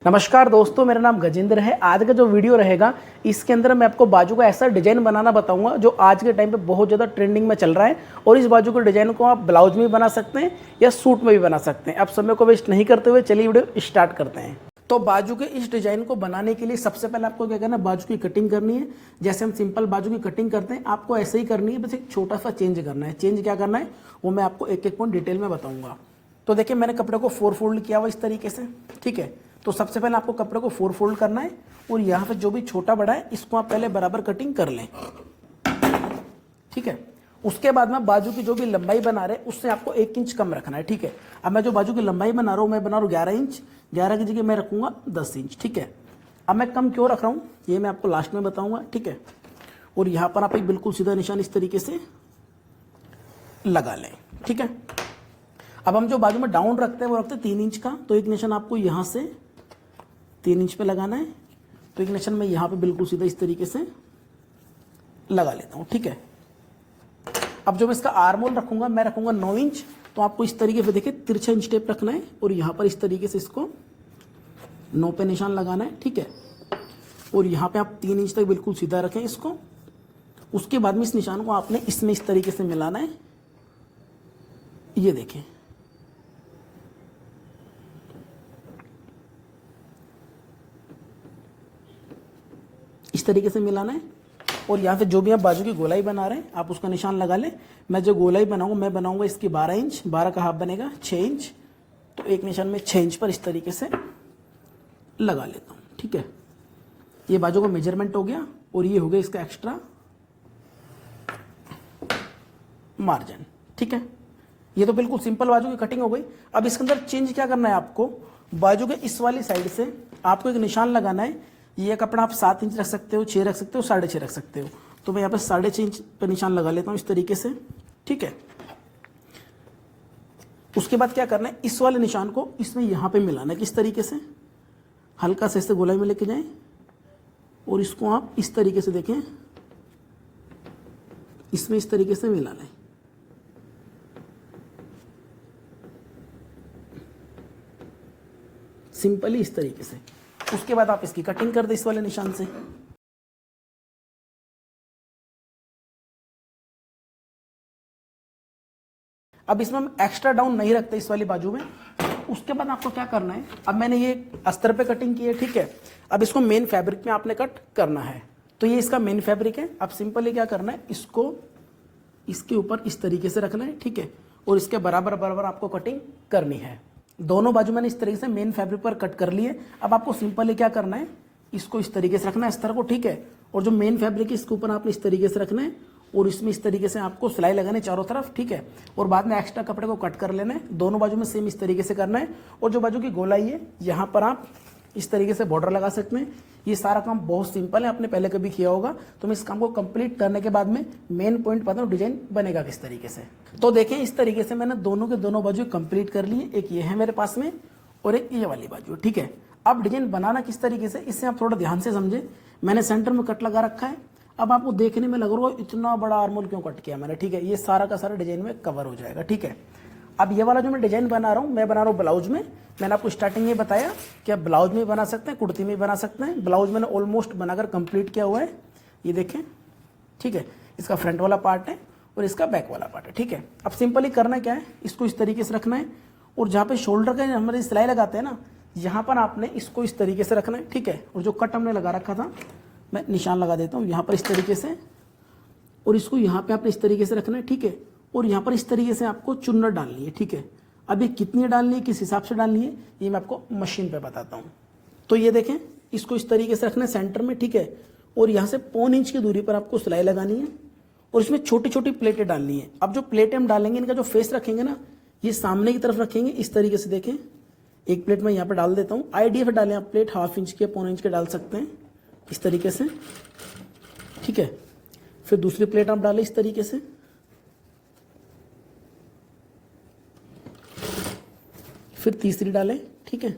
नमस्कार दोस्तों, मेरा नाम गजेंद्र है। आज का जो वीडियो रहेगा इसके अंदर मैं आपको बाजू का ऐसा डिजाइन बनाना बताऊंगा जो आज के टाइम पे बहुत ज़्यादा ट्रेंडिंग में चल रहा है। और इस बाजू के डिजाइन को आप ब्लाउज में भी बना सकते हैं या सूट में भी बना सकते हैं। अब समय को वेस्ट नहीं करते हुए चलिए वीडियो स्टार्ट करते हैं। तो बाजू के इस डिजाइन को बनाने के लिए सबसे पहले आपको क्या करना है, बाजू की कटिंग करनी है। जैसे हम सिंपल बाजू की कटिंग करते हैं आपको ऐसे ही करनी है, बस एक छोटा सा चेंज करना है। चेंज क्या करना है वो मैं आपको एक एक पॉइंट डिटेल में बताऊंगा। तो देखिए मैंने कपड़े को 4 फोल्ड किया हुआ इस तरीके से, ठीक है। तो सबसे पहले आपको कपड़े को 4 फोल्ड करना है और यहाँ पे जो भी छोटा बड़ा है इसको आप पहले बराबर कटिंग कर लें, ठीक है। उसके बाद में बाजू की जो भी लंबाई बना रहे हैं उससे आपको 1 इंच कम रखना है, ठीक है। अब मैं जो बाजू की लंबाई बना रहा हूँ मैं बना रहा हूँ 11 इंच, 11 की जगह मैं रखूंगा 10 इंच, ठीक है। अब मैं कम क्यों रख रहा हूँ ये मैं आपको लास्ट में बताऊंगा, ठीक है। और यहाँ पर आप एक बिल्कुल सीधा निशान इस तरीके से लगा लें, ठीक है। अब हम जो बाजू में डाउन रखते हैं वो रखते हैं 3 इंच का, तो एक निशान आपको यहाँ से 3 इंच पे लगाना है। तो एक निशान मैं यहाँ पे बिल्कुल सीधा इस तरीके से लगा लेता हूँ, ठीक है। अब जो मैं इसका आर्म होल रखूंगा मैं रखूंगा 9 इंच। तो आपको इस तरीके से देखिए तिरछा इंच टेप रखना है और यहाँ पर इस तरीके से इसको 9 पे निशान लगाना है, ठीक है। और यहाँ पे आप 3 इंच तक बिल्कुल सीधा रखें इसको। उसके बाद में इस निशान को आपने इसमें इस तरीके से मिलाना है, ये देखें। इस तरीके से मिलाना है और यहाँ पे जो भी आप बाजू की गोलाई बना रहे हैं आप उसका निशान लगा लें। मैं जो गोलाई बनाऊंगा मैं बनाऊंगा इसकी 12 इंच, 12 का हाफ बनेगा 6 इंच। तो एक निशान में 6 इंच पर इस तरीके से लगा लेता हूँ, ठीक है। ये बाजू का मेजरमेंट हो गया और ये हो गया इसका एक्स्ट्रा मार्जिन, ठीक है। ये तो बिल्कुल सिंपल बाजू की कटिंग हो गई। अब इसके अंदर चेंज क्या करना है आपको, बाजू के इस वाली साइड से आपको एक निशान लगाना है। ये कपड़ा आप 7 इंच रख सकते हो, 6 रख सकते हो, 6.5 रख सकते हो। तो मैं यहाँ पे 6.5 इंच पर निशान लगा लेता हूँ इस तरीके से, ठीक है। उसके बाद क्या करना है, इस वाले निशान को इसमें यहाँ पे मिलाना है। किस तरीके से, हल्का से इसे गोलाई में लेके जाएं और इसको आप इस तरीके से देखें, इसमें इस तरीके से मिलाना है। सिंपली इस तरीके से। उसके बाद आप इसकी कटिंग कर दें इस वाले निशान से। अब इसमें हम एक्स्ट्रा डाउन नहीं रखते इस वाली बाजू में। उसके बाद आपको क्या करना है, अब मैंने ये अस्तर पे कटिंग की है, ठीक है। अब इसको मेन फैब्रिक में आपने कट करना है। तो ये इसका मेन फैब्रिक है। अब सिंपली क्या करना है, इसको इसके ऊपर इस तरीके से रखना है, ठीक है। और इसके बराबर बराबर आपको कटिंग करनी है। दोनों बाजू मैंने इस तरीके से मेन फैब्रिक पर कट कर लिए। अब आपको सिंपली क्या करना है, इसको इस तरीके से रखना है अस्तर को, ठीक है। और जो मेन फैब्रिक है इसके ऊपर आपने इस तरीके से रखना है और इसमें इस तरीके से आपको सिलाई लगानी है चारों तरफ, ठीक है। और बाद में एक्स्ट्रा कपड़े को कट कर लेना है। दोनों बाजू में सेम इस तरीके से करना है। और जो बाजू की गोलाई है यहाँ पर आप इस तरीके से बॉर्डर लगा सकते हैं। ये सारा काम बहुत सिंपल है, आपने पहले कभी किया होगा। तो मैं इस काम को कंप्लीट करने के बाद में मेन पॉइंट बताऊँ डिजाइन बनेगा किस तरीके से। तो देखें इस तरीके से मैंने दोनों के दोनों बाजू कंप्लीट कर लिए। एक ये है मेरे पास में और एक ये वाली बाजू, ठीक है। अब डिजाइन बनाना किस तरीके से, इससे आप थोड़ा ध्यान से समझे। मैंने सेंटर में कट लगा रखा है। अब आपको देखने में लग रहा होगा इतना बड़ा आर्मोल क्यों कट किया मैंने, ठीक है। ये सारा का सारा डिजाइन में कवर हो जाएगा, ठीक है। अब ये वाला जो मैं डिजाइन बना रहा हूँ मैं बना रहा हूँ ब्लाउज में। मैंने आपको स्टार्टिंग में बताया कि आप ब्लाउज में बना सकते हैं, कुर्ती में बना सकते हैं। ब्लाउज मैंने ऑलमोस्ट बनाकर कंप्लीट किया हुआ है, ये देखें, ठीक है। इसका फ्रंट वाला पार्ट है और इसका बैक वाला पार्ट है, ठीक है। अब सिंपली करना क्या है, इसको इस तरीके से रखना है और जहाँ पे शोल्डर का हमारे सिलाई लगाते हैं ना, यहाँ पर आपने इसको इस तरीके से रखना है, ठीक है। और जो कट हमने लगा रखा था मैं निशान लगा देता हूँ यहाँ पर इस तरीके से। और इसको यहाँ पे आपने इस तरीके से रखना है, ठीक है। और यहाँ पर इस तरीके से आपको चुन्नट डालनी है, ठीक है। अब ये कितनी डालनी है, किस हिसाब से डालनी है, ये मैं आपको मशीन पे बताता हूँ। तो ये देखें इसको इस तरीके से रखना है सेंटर में, ठीक है। और यहाँ से 1.25 इंच की दूरी पर आपको सिलाई लगानी है और इसमें छोटी छोटी प्लेटें डालनी है। अब जो प्लेटें हम डालेंगे इनका जो फेस रखेंगे ना, ये सामने की तरफ रखेंगे इस तरीके से। देखें एक प्लेट में यहाँ पे डाल देता हूँ। आइडिया पे डालें आप प्लेट 1/2 इंच के 1.25 इंच के डाल सकते हैं इस तरीके से, ठीक है। फिर दूसरी प्लेट आप डालें इस तरीके से, फिर तीसरी डालें, ठीक है।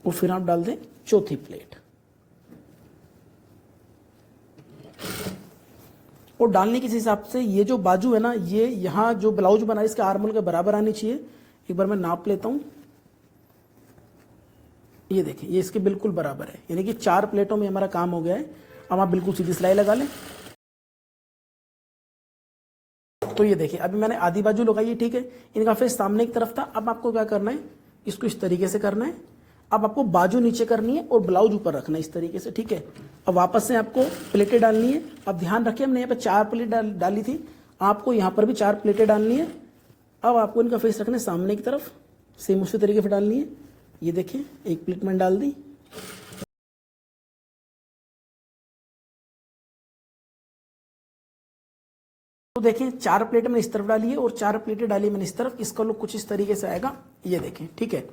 और फिर आप डाल दें चौथी प्लेट। और डालने के हिसाब से ये जो बाजू है ना, ये यहाँ जो ब्लाउज बना है इसके आर्मोल के बराबर आनी चाहिए। एक बार मैं नाप लेता हूँ। ये देखिए ये इसके बिल्कुल बराबर है, यानी कि 4 प्लेटों में हमारा काम हो गया है। अब आप बिल्कुल सीधी सिलाई लगा लें। तो ये देखिए अभी मैंने आधी बाजू लगाई है, ठीक है। इनका फेस सामने की तरफ था। अब आपको क्या करना है, इसको इस तरीके से करना है। अब आपको बाजू नीचे करनी है और ब्लाउज ऊपर रखना है इस तरीके से, ठीक है। अब वापस से आपको प्लेटें डालनी है। अब ध्यान रखिए हमने यहाँ पे 4 प्लेट डाली थी, आपको यहाँ पर भी 4 प्लेटें डालनी है। अब आपको इनका फेस रखना है सामने की तरफ, सेम उसी तरीके से डालनी है। ये देखिए एक प्लेट मैंने डाल दी। तो देखें 4 प्लेटें मैंने इस तरफ डाली है और 4 प्लेटें डाली मैंने इस तरफ। इसका लुक कुछ इस तरीके से आएगा, ये देखें, ठीक है।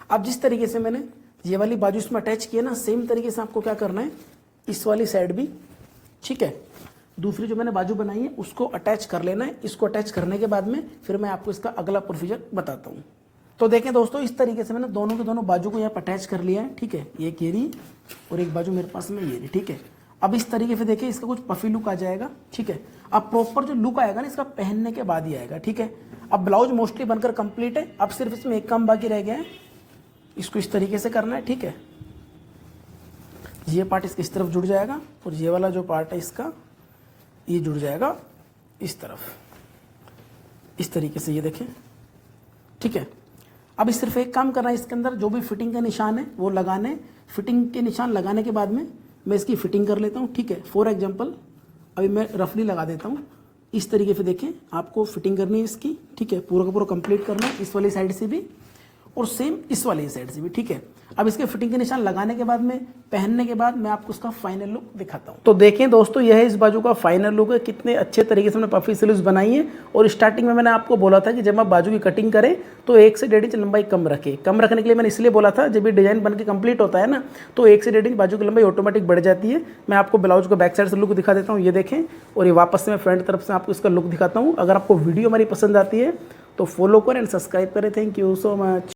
अब जिस तरीके से मैंने ये वाली बाजू इसमें अटैच किया ना, सेम तरीके से आपको क्या करना है, इस वाली साइड भी, ठीक है। दूसरी जो मैंने बाजू बनाई है उसको अटैच कर लेना है। इसको अटैच करने के बाद में फिर मैं आपको इसका अगला प्रोसीजर बताता हूँ। तो देखें दोस्तों इस तरीके से मैंने दोनों के दोनों बाजू को यहाँ पर अटैच कर लिया है, ठीक है। एक ये रही और एक बाजू मेरे पास में ये रही, ठीक है। अब इस तरीके से देखिए इसका कुछ पफी लुक आ जाएगा, ठीक है। अब प्रॉपर जो लुक आएगा ना इसका पहनने के बाद ही आएगा, ठीक है। अब ब्लाउज मोस्टली बनकर कंप्लीट है। अब सिर्फ इसमें एक काम बाकी रह गया है, इसको इस तरीके से करना है, ठीक है। ये पार्ट इसके इस तरफ जुड़ जाएगा और ये वाला जो पार्ट है इसका ये जुड़ जाएगा इस तरफ, इस तरीके से, ये देखें, ठीक है। अब इस सिर्फ एक काम करना है, इसके अंदर जो भी फिटिंग के निशान है वो लगाने। फिटिंग के निशान लगाने के बाद में मैं इसकी फिटिंग कर लेता हूँ, ठीक है। फॉर एग्जांपल अभी मैं रफली लगा देता हूँ इस तरीके से। देखें आपको फिटिंग करनी है इसकी, ठीक है। पूरा का पूरा कंप्लीट करना है, इस वाली साइड से भी और सेम इस वाली साइड से भी, ठीक है। अब इसके फिटिंग के निशान लगाने के बाद में पहनने के बाद मैं आपको उसका फाइनल लुक दिखाता हूँ। तो देखें दोस्तों यह है इस बाजू का फाइनल लुक है। कितने अच्छे तरीके से मैंने पफी स्लीव्स बनाई है। और स्टार्टिंग में मैंने आपको बोला था कि जब आप बाजू की कटिंग करें तो 1 से 1.5 इंच लंबाई कम रखें। कम रखने के लिए मैंने इसलिए बोला था, जब ये डिजाइन बन के कंप्लीट होता है ना तो 1 से 1.5 इंच बाजू की लंबाई ऑटोमेटिक बढ़ जाती है। मैं आपको ब्लाउज को बैक साइड से लुक दिखा देता हूँ, ये देखें। और ये वापस से मैं फ्रंट तरफ से आपको इसका लुक दिखाता हूँ। अगर आपको वीडियो हमारी पसंद आती है तो फॉलो करें एंड सब्सक्राइब करें। Thank you so much.